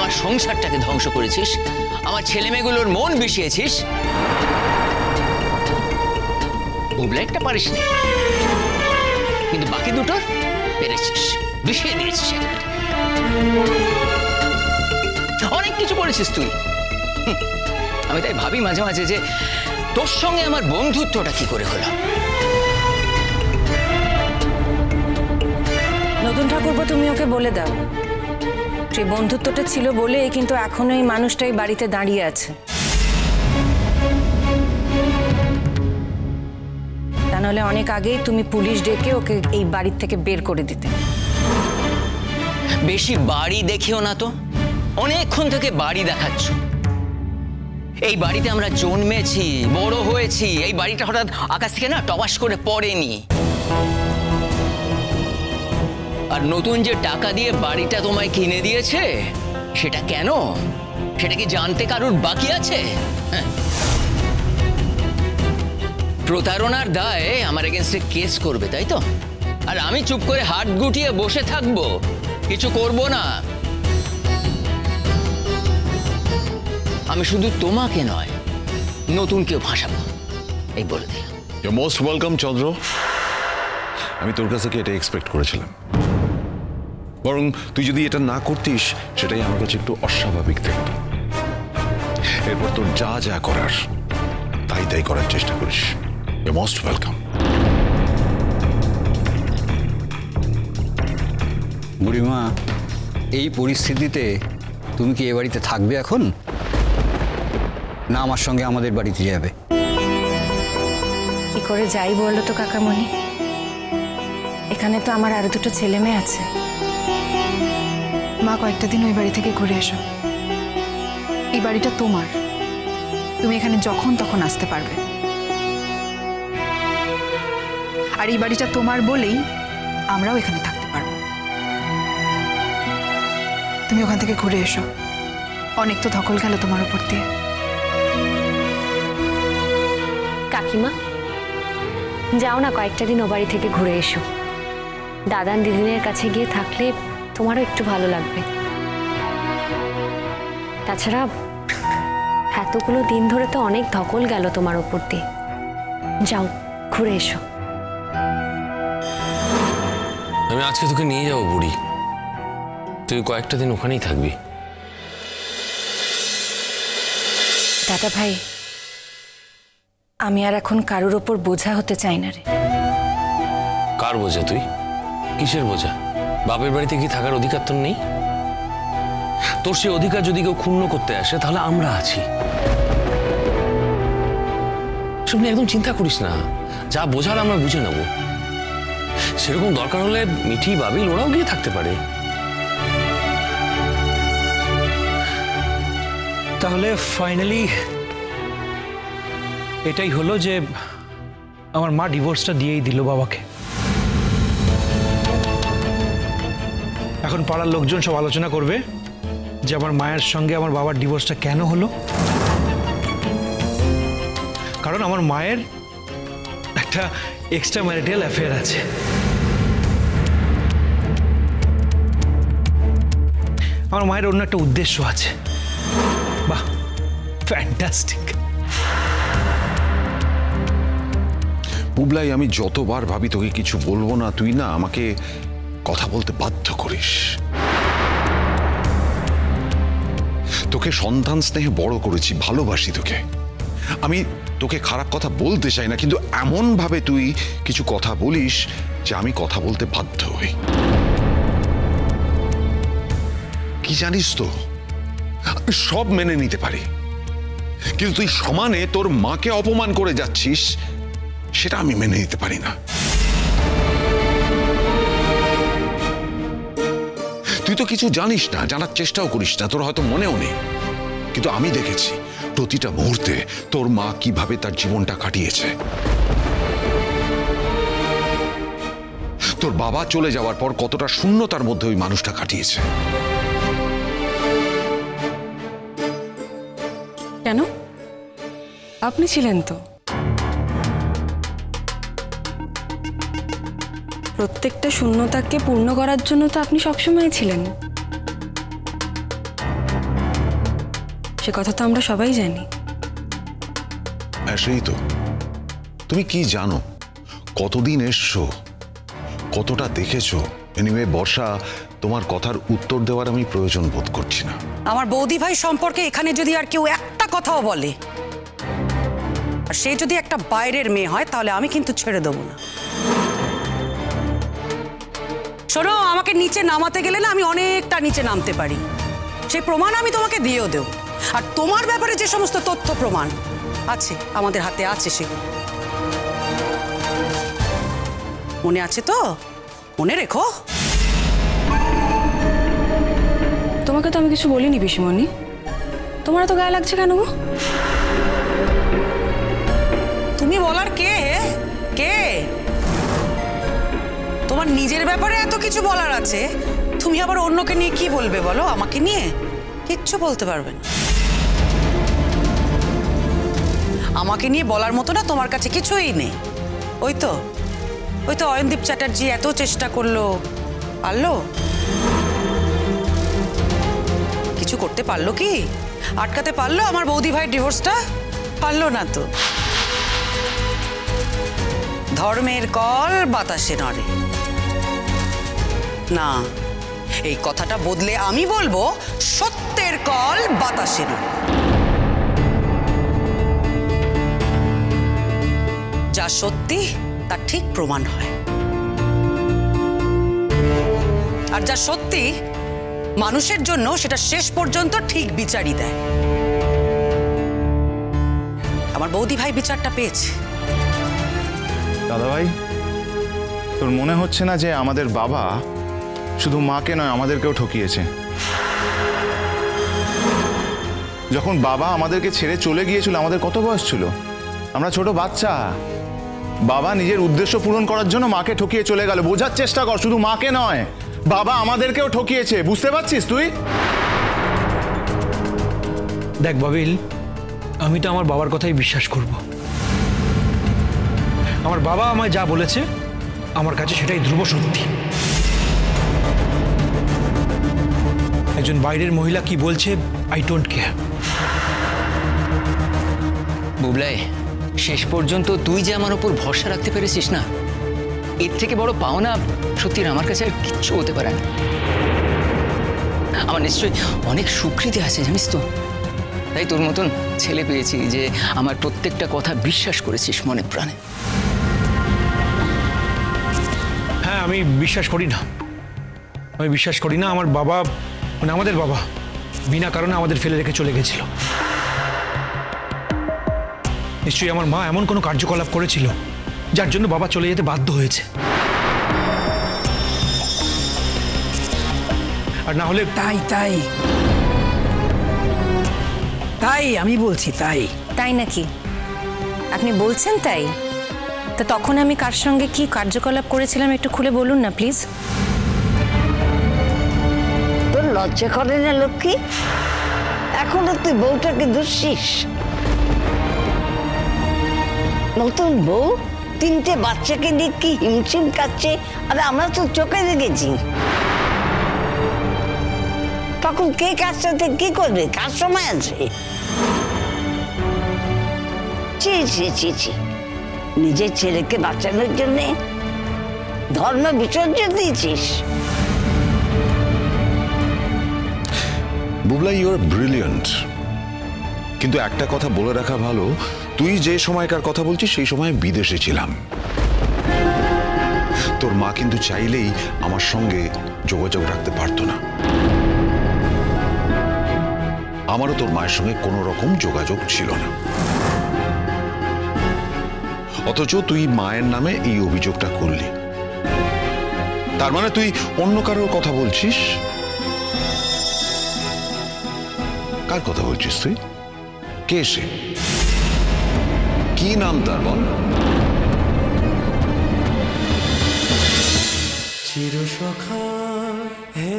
আমার সংসারটাকে ধ্বংস করেছিস, আমার ছেলেমেয়েগুলোর মন বিষিয়েছিস। বুবলাইটটা পারিস না, কিন্তু বাকি দুটোর পেরেছিস, বিষিয়ে দিয়েছিস একেবারে। অনেক কিছু করেছিস তুই। আমি তাই ভাবি মাঝে মাঝে যে তোর সঙ্গে আমার বন্ধুত্বটা কি করে হলো। নতুন ঠাকুরপো, তুমি ওকে বলে দাও সেই বন্ধুত্বটা ছিল বলে কিন্তু এখনো এই মানুষটাই বাড়িতে দাঁড়িয়ে আছে। তা নাহলে অনেক আগেই তুমি পুলিশ ডেকে ওকে এই বাড়ির থেকে বের করে দিতে। বেশি বাড়ি দেখিও না তো, অনেকক্ষণ থেকে বাড়ি দেখাচ্ছ। এই বাড়িতে আমরা জন্মেছি, বড় হয়েছি। এই বাড়িটা হঠাৎ আকাশ থেকে না টবাস করে পড়েনি। আর নতুন যে টাকা দিয়ে বাড়িটা তোমায় কিনে দিয়েছে সেটা কেন, সেটা কি জানতে কারুর বাকি আছে? প্রতারণার দায়ে আমার এগেইনস্টে কেস করবে, তাই তো? আর আমি চুপ করে হাত গুটিয়ে বসে থাকবো, কিছু করব না। আমি শুধু তোমাকে নয়, নতুন কেউ ভাসাবো, এই বলে দিলাম। ইউ মোস্ট ওয়েলকাম চন্দ্র। আমি তোর কাছে এটা এক্সপেক্ট করেছিলাম, বরং তুই যদি এটা না করতিস সেটাই আমার কাছে একটু অস্বাভাবিক দেখত। এরপর তোর যা যা করার তাই তাই করার চেষ্টা করিস। You most welcome. বুড়িমা, এই পরিস্থিতিতে তুমি কি এ বাড়িতে থাকবে এখন, না আমার সঙ্গে আমাদের বাড়িতে যাবে? কি করে যাই বলো তো কাকামণি, এখানে তো আমার আরো দুটো ছেলে মেয়ে আছে। মা, কয়েকটা দিন ওই বাড়ি থেকে ঘুরে এসো। এই বাড়িটা তোমার, তুমি এখানে যখন তখন আসতে পারবে। আর এই বাড়িটা তোমার বলেই আমরাও এখানে থাকতে পারবো। তুমি ওখান থেকে ঘুরে এসো, অনেক তো ধকল গেল তোমার উপর দিয়ে। কাকিমা, যাও না, কয়েকটা দিন ও বাড়ি থেকে ঘুরে এসো। দাদান দিদিনের কাছে গিয়ে থাকলে তোমারও একটু ভালো লাগবে। তাছাড়া এতগুলো দিন ধরে তো অনেক ধকল গেল তোমার উপর দিয়ে। যাও, ঘুরে এসো। আমি আজকে তোকে নিয়ে যাবো বুড়ি, তুই কয়েকটা দিন ওখানেই থাকবি। দাদা ভাই, আমি আর এখন কারোর ওপর বোঝা হতে চাই না রে। কার বোঝা তুই? কিসের বোঝা? বাপের বাড়িতে কি থাকার অধিকার তোর নেই? তোর সেই অধিকার যদি কেউ ক্ষুণ্ণ করতে আসে তাহলে আমরা আছি। সব নিয়ে একদম চিন্তা করিস না, যা বোঝার আমরা বুঝে নেব। সেরকম দরকার হলে মিঠি, বাবিল ওরাও গিয়ে থাকতে পারে। তাহলে ফাইনালি এটাই হলো যে আমার মা ডিভোর্সটা দিয়েই দিল বাবাকে। এখন পাড়ার লোকজন সব আলোচনা করবে যে আমার মায়ের সঙ্গে আমার বাবার ডিভোর্সটা কেন হলো। কারণ আমার মায়ের একটা এক্সট্রা ম্যারিটাল অ্যাফেয়ার আছে। আমার মায়ের অন্য একটা উদ্দেশ্য আছে। বাহ, ফ্যান্টাস্টিক। বুবলাই, আমি যতবার ভাবি তোকে কিছু বলবো না, তুই না আমাকে কথা বলতে বাধ্য করিস। তোকে সন্তান স্নেহে বড় করেছি, ভালোবাসি তোকে। আমি তোকে খারাপ কথা বলতে চাই না, কিন্তু এমন ভাবে তুই কিছু কথা বলিস যে আমি কথা বলতে বাধ্য হই। কি জানিস তো, আমি সব মেনে নিতে পারি, কিন্তু তুই সমানে তোর মাকে অপমান করে যাচ্ছিস, সেটা আমি মেনে নিতে পারি না। তুই তো কিছু জানিস না, জানার চেষ্টাও করিস না, তোর হয়তো মনেও নেই, কিন্তু আমি দেখেছি প্রতিটা মুহূর্তে তোর মা কিভাবে তার জীবনটা কাটিয়েছে। তোর বাবা চলে যাওয়ার পর কতটা শূন্যতার মধ্যে ওই মানুষটা কাটিয়েছে। কেন? আপনি ছিলেন তো। প্রত্যেকটা শূন্যতাকে পূর্ণ করার জন্য তো আপনি সবসময় ছিলেন। সে কথা তো আমরা সবাই জানি। সেই তো, তুমি কি জানো, কতদিন এসছো, কতটা দেখেছো। এনিওয়ে বর্ষা, তোমার কথার উত্তর দেওয়ার আমি প্রয়োজন বোধ করছি না। আমার বৌদি ভাই সম্পর্কে এখানে যদি আর কেউ একটা কথাও বলে, আর সে যদি একটা বাইরের মেয়ে হয়, তাহলে আমি কিন্তু ছেড়ে দেবো না। শোনো, আমাকে নিচে নামাতে গেলে না আমি অনেকটা নিচে নামতে পারি, সেই প্রমাণ আমি তোমাকে দিয়েও দেব। আর তোমার ব্যাপারে যে সমস্ত তথ্য প্রমাণ আছে আমাদের হাতে আছে, সে মনে আছে তো? মনে রেখো। তোমাকে তো আমি কিছু বলিনি পিসিমণি, তোমার তো গায়ে লাগছে কেন গো? তুমি বলার কে? কে? তোমার নিজের ব্যাপারে এত কিছু বলার আছে, তুমি আবার অন্যকে নিয়ে কি বলবে বলো? আমাকে নিয়ে কিচ্ছু বলতে পারবে না। আমাকে নিয়ে বলার মতো না তোমার কাছে কিছুই নেই। ওই তো অয়নদীপ চ্যাটার্জি এত চেষ্টা করলো, পারলো? কিছু করতে পারলো কি? আটকাতে পারলো আমার বৌদি ভাইয়ের ডিভোর্সটা? পারলো না তো। ধর্মের কল বাতাসে নড়ে না, এই কথাটা বদলে আমি বলবো, সত্যের কল বাতাসে নড়ে। যা সত্যি তা ঠিক প্রমাণ হয়, আর যা সত্যি মানুষের জন্য সেটা শেষ পর্যন্ত ঠিক বিচারই দেয়। আমার বৌদি ভাই বিচারটা পেয়েছে। দাদা ভাই, তোর মনে হচ্ছে না যে আমাদের বাবা শুধু মাকে নয় আমাদেরকেও ঠকিয়েছে? যখন বাবা আমাদেরকে ছেড়ে চলে গিয়েছিল আমাদের কত বয়স ছিল? আমরা ছোট বাচ্চা। বাবা নিজের উদ্দেশ্য পূরণ করার জন্য মাকে ঠকিয়ে চলে গেল। বোঝার চেষ্টা কর, শুধু মাকে নয়, বাবা আমাদেরকেও ঠকিয়েছে। বুঝতে পারছিস তুই? দেখ বাবিল, আমি তো আমার বাবার কথাই বিশ্বাস করব। আমার বাবা আমায় যা বলেছে আমার কাছে সেটাই ধ্রুব সত্যি। একজন বাইরের মহিলা কি বলছে, আই ডোন্ট কেয়ার। বুবলাই, শেষ পর্যন্ত তুই যে আমার উপর ভরসা রাখতে পেরেছিস না, এর থেকে বড় পাওনা সত্যি আমার কাছে আর কিচ্ছু হতে পারে না। আমার নিশ্চয়ই অনেক স্বীকৃতি আছে জানিস তো, তাই তোর মতন ছেলে পেয়েছি যে আমার প্রত্যেকটা কথা বিশ্বাস করেছিস মনে প্রাণে। হ্যাঁ, আমি বিশ্বাস করি না, আমার বাবা, মানে আমাদের বাবা বিনা কারণে আমাদের ফেলে রেখে চলে গেছিল। নিশ্চয়ই আমার মা এমন কোনো কার্যকলাপ করেছিল যার জন্য বাবা চলে যেতে বাধ্য হয়েছে। আর না হলে তাই আমি বলছি, তাই নাকি? আপনি বলছেন তাই? তা তখন আমি কার সঙ্গে কি কার্যকলাপ করেছিলাম একটু খুলে বলুন না প্লিজ। তোর লজ্জা করে না লক্ষ্মী? এখনো তুই বউটাকে দুষিস? নতুন বউ 3টে বাচ্চাকে নিয়ে কি হিমশিম কাচ্ছে, আরে আমরা তো চোখে দেখেছি। তখন কে কার সাথে কি করবে, কার সময় আছে? ছি ছি ছি ছি, নিজের ছেলেকে বাঁচানোর জন্যে ধর্ম বিসর্জন দিয়েছিস। বুবলা, ইউ আর ব্রিলিয়ান্ট, কিন্তু একটা কথা বলে রাখা ভালো, তুই যে সময়কার কথা বলছিস সেই সময় বিদেশে ছিলাম। তোর মা কিন্তু চাইলেই আমার সঙ্গে যোগাযোগ রাখতে পারতো না। আমারও তোর মায়ের সঙ্গে কোনো রকম যোগাযোগ ছিল না, অথচ তুই মায়ের নামে এই অভিযোগটা করলি। তার মানে তুই অন্য কারোর কথা বলছিস। কার কথা বলছিস তুই? কে সে? কি নাম তার বল? চিরসখা হে